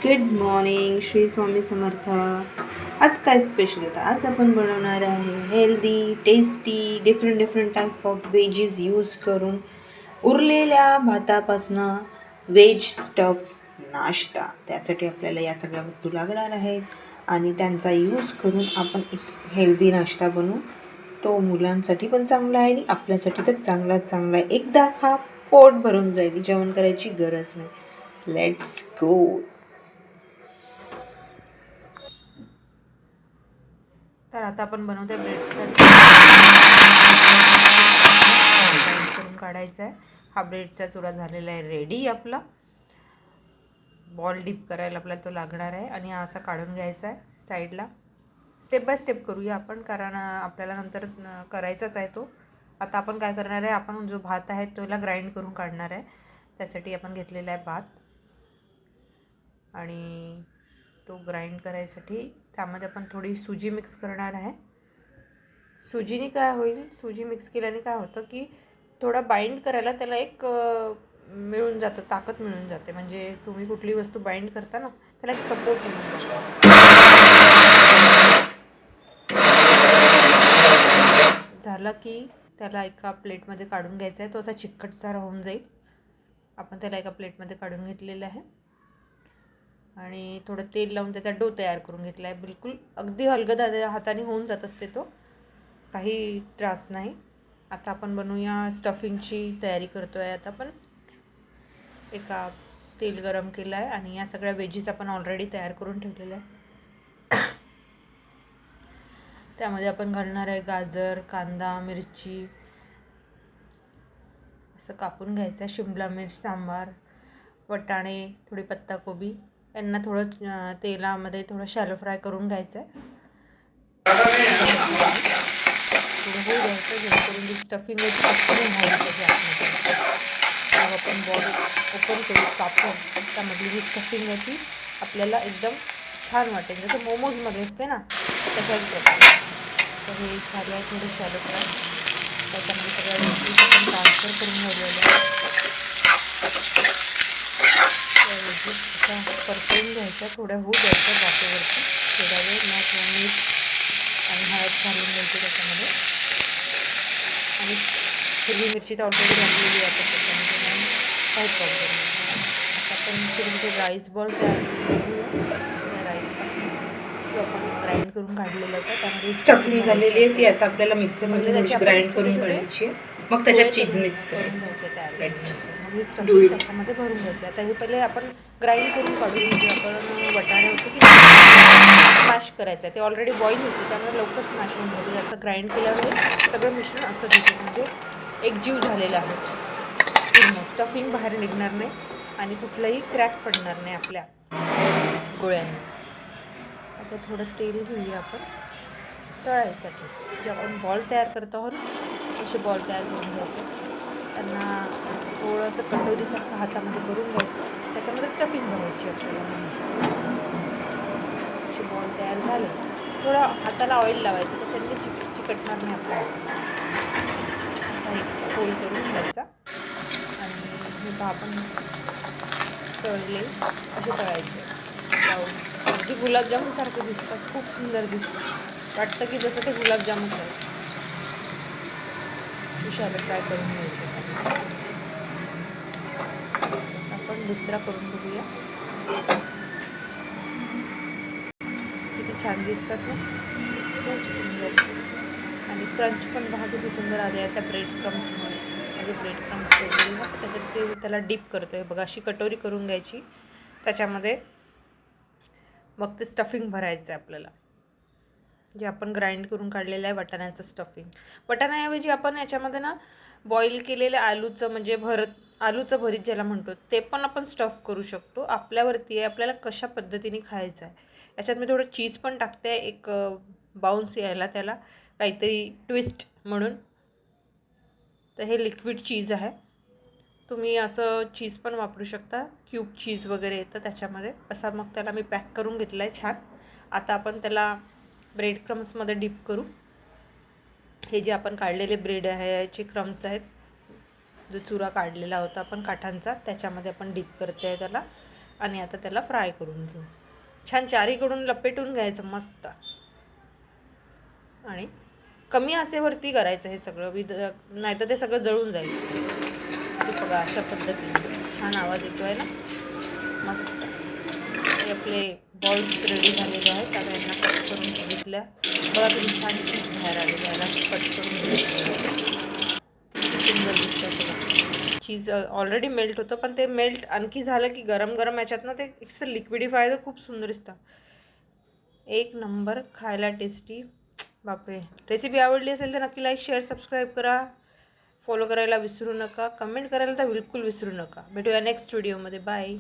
Good morning, Shri Swami Samarth. आज काय special तर आज आपण बनवणार आहे healthy tasty different type of wedges use करून उरलेल्या भातापासनं वेज स्टफ नाश्ता. त्यासाठी आपल्याला या सगळ्या वस्तू लागणार आहेत आणि त्यांचा यूज करून आपण एक हेल्दी नाश्ता बनवू. तो मुलांसाठी पण चांगला आहे आणि आपल्यासाठी तर चांगलाच चांगला आहे. एकदा खा, पोट भरून जाईल, जेवण करायची गरज नाही. Let's go. तर आता आपण बनवतोय ब्रेडचा करून काढायचा आहे. हा ब्रेडचा चुरा झालेला आहे रेडी. आपला बॉल डिप करायला आपल्याला तो लागणार आहे आणि हा असा काढून घ्यायचा आहे साईडला. स्टेप बाय स्टेप करूया आपण, कारण आपल्याला नंतर करायचाच आहे तो. आता आपण काय करणार आहे, आपण जो भात आहे तोला ग्राइंड करून काढणार आहे. त्यासाठी आपण घेतलेला आहे भात आणि तो ग्राइंड करायसाठी त्यामध्ये आपण थोडी सुजी मिक्स करणार आहे. सुजीने काय होईल, सुजी मिक्स केल्याने काय होतं की थोडा बाइंड करायला त्याला एक मिळून जातं, ताकद मिळून जाते. म्हणजे तुम्ही कुठली वस्तू बाइंड करता ना, त्याला एक सपोर्ट मिळून जातो. झालं की त्याला एका प्लेटमध्ये काढून घ्यायचा आहे. तो असा चिकटसार होऊन जाईल. आपण त्याला एका प्लेटमध्ये काढून घेतलेलं आहे आणि थोडं तेल लावून त्याचा डो तयार करून घेतला आहे. बिलकुल अगदी हलगद हाताने होऊन जात असते तो, काही त्रास नाही. आता आपण बनवूया स्टफिंगची तयारी करतो आहे. आता आपण एका तेल गरम केलं आहे आणि या सगळ्या वेजीस आपण ऑलरेडी तयार करून ठेवलेल्या आहे. त्यामध्ये आपण घालणार आहे गाजर, कांदा, मिरची असं कापून घ्यायचं आहे. शिमला मिर्च, सांबार, वटाणे, थोडी पत्ताकोबी यांना थोडं तेलामध्ये थोडं शॅलो फ्राय करून घ्यायचं आहे. थोडं होऊ द्यायचं जेणेकरून जी स्टफिंग आहे ती पटकन व्हायला पाहिजे आतमध्ये. जेव्हा आपण बॉल ओपन करू कापून, त्यामधली जी स्टफिंग आहे ती आपल्याला एकदम छान वाटेल, जसं मोमोजमध्ये असते ना तशाच प्रकारे. तर हे झालं आहे थोडं शॅलो फ्राय. त्याच्यामध्ये सगळ्या वेजीस आपण ट्रान्सफर करून घ्यायला अशा परतून घ्यायच्या, थोड्या होऊ द्यायच्या वाफेवरती थोड्या वेळ. मग मीठ आणि हळद घालून घ्यायची त्याच्यामध्ये. आणि हिरवी मिरची तर ऑलरेडी घातलेली आहे आपण त्याच्यामध्ये, म्हणून काही प्रॉब्लेम नाही. आता आपण थोडे राईस बॉल तयार करून घेऊया. त्या राईसपासून जो आपण ग्राइंड करून काढलेलं होतं त्यामध्ये स्टफिंग झालेली आहे ती आता आपल्याला मिक्सरमध्ये थोडीशी ग्राइंड करून काढायची आहे. मग त्याच्यात चीज मिक्स करायचं. मग ही स्टफिंग त्याच्यामध्ये भरून घ्यायची. आता हे पहिले आपण ग्राइंड करून काढू. म्हणजे आपण वटाणे होते की स्मॅश करायचं आहे, ते ऑलरेडी बॉईल होते त्यामुळे लवकर स्मॅश होऊन जाते. असं ग्राइंड केल्यामुळे सगळं मिश्रण असं दिसेल, म्हणजे एकजीव झालेलं आहे पूर्ण. स्टफिंग बाहेर निघणार नाही आणि कुठलंही क्रॅक पडणार नाही आपल्या गोळ्यांना. आता थोडं तेल घेऊया आपण तळायसाठी. जे आपण बॉल तयार करतो आहोत ना, असे बॉल तयार करून घ्यायचे. त्यांना थोडंसं कटोरीसारखं हातामध्ये करून घ्यायचं, त्याच्यामध्ये स्टफिंग भरायची आपल्याला. असे बॉल तयार झाले, थोडं हाताला ऑइल लावायचं, त्याच्याने चिकटणार नाही आपल्या हाताला. असा एक होल करून घ्यायचा आणि हे आपण तळले असे तळायचे. अगदी गुलाबजामुनसारखे दिसतात, खूप सुंदर दिसतात. वाटतं की जसं ते गुलाबजामुन आहे. शॅलो फ्राय करून घ्यायचे. आपण दुसरा करून बघूया. किती छान दिसतात ना, खूप सुंदर. आणि क्रंच पण पहा किती सुंदर आले आहे त्या ब्रेड क्रम्समुळे. म्हणजे ब्रेड क्रम्स ठेवलेले ना, त्याच्यात ते त्याला डीप करतो आहे बघा. अशी कटोरी करून घ्यायची, त्याच्यामध्ये मग ते स्टफिंग भरायचं आहे आपल्याला, जे आपण ग्राइंड करून काढलेलं आहे वटाण्याचं स्टफिंग. वटाण्याऐवजी आपण याच्यामध्ये ना बॉईल केलेलं आलूचं, म्हणजे आलूचं भरीत ज्याला म्हणतो, ते पण आपण स्टफ करू शकतो. आपल्यावरती आहे आपल्याला कशा पद्धतीने खायचं आहे. याच्यात मी थोडं चीज पण टाकते, एक बाउन्स यायला, त्याला काहीतरी ट्विस्ट म्हणून. तर हे लिक्विड चीज आहे, तुम्ही असं चीज पण वापरू शकता. क्यूब चीज वगैरे येतं त्याच्यामध्ये. असा मग त्याला मी पॅक करून घेतला आहे छान. आता आपण त्याला ब्रेड क्रम्समध्ये डीप करू. हे जे आपण काढलेले ब्रेड आहे याचे क्रम्स आहेत, जो चुरा काढलेला होता आपण काठांचा, त्याच्यामध्ये आपण डीप करते आहे त्याला. आणि आता त्याला फ्राय करून घेऊ. छान चारीकडून लपेटून घ्यायचं मस्त आणि कमी आचेवरती करायचं हे सगळं नाहीतर ते सगळं जळून जाईल. ते बघा अशा पद्धतीने छान आवाज येतो आहे ना मस्त. हे आपले बॉल्स रेडी झालेले आहेत. आता यांना कट करून घेतल्या. बघा किती छान चीज बाहेर आलेलं आहे. असं कट करून घेतलं किती सुंदर दिसतं. चीज ऑलरेडी मेल्ट होतं पण ते मेल्ट आणखी झालं की गरम गरम याच्यात ना ते एक लिक्विडिफाय खूप सुंदर दिसतं. एक नंबर खायला टेस्टी. बापरे. रेसिपी आवडली असेल तर नक्की लाईक शेअर सबस्क्राईब करा. फॉलो करायला विसरू नका. कमेंट करायला तर बिलकुल विसरू नका. भेटूया नेक्स्ट व्हिडिओमध्ये. बाय.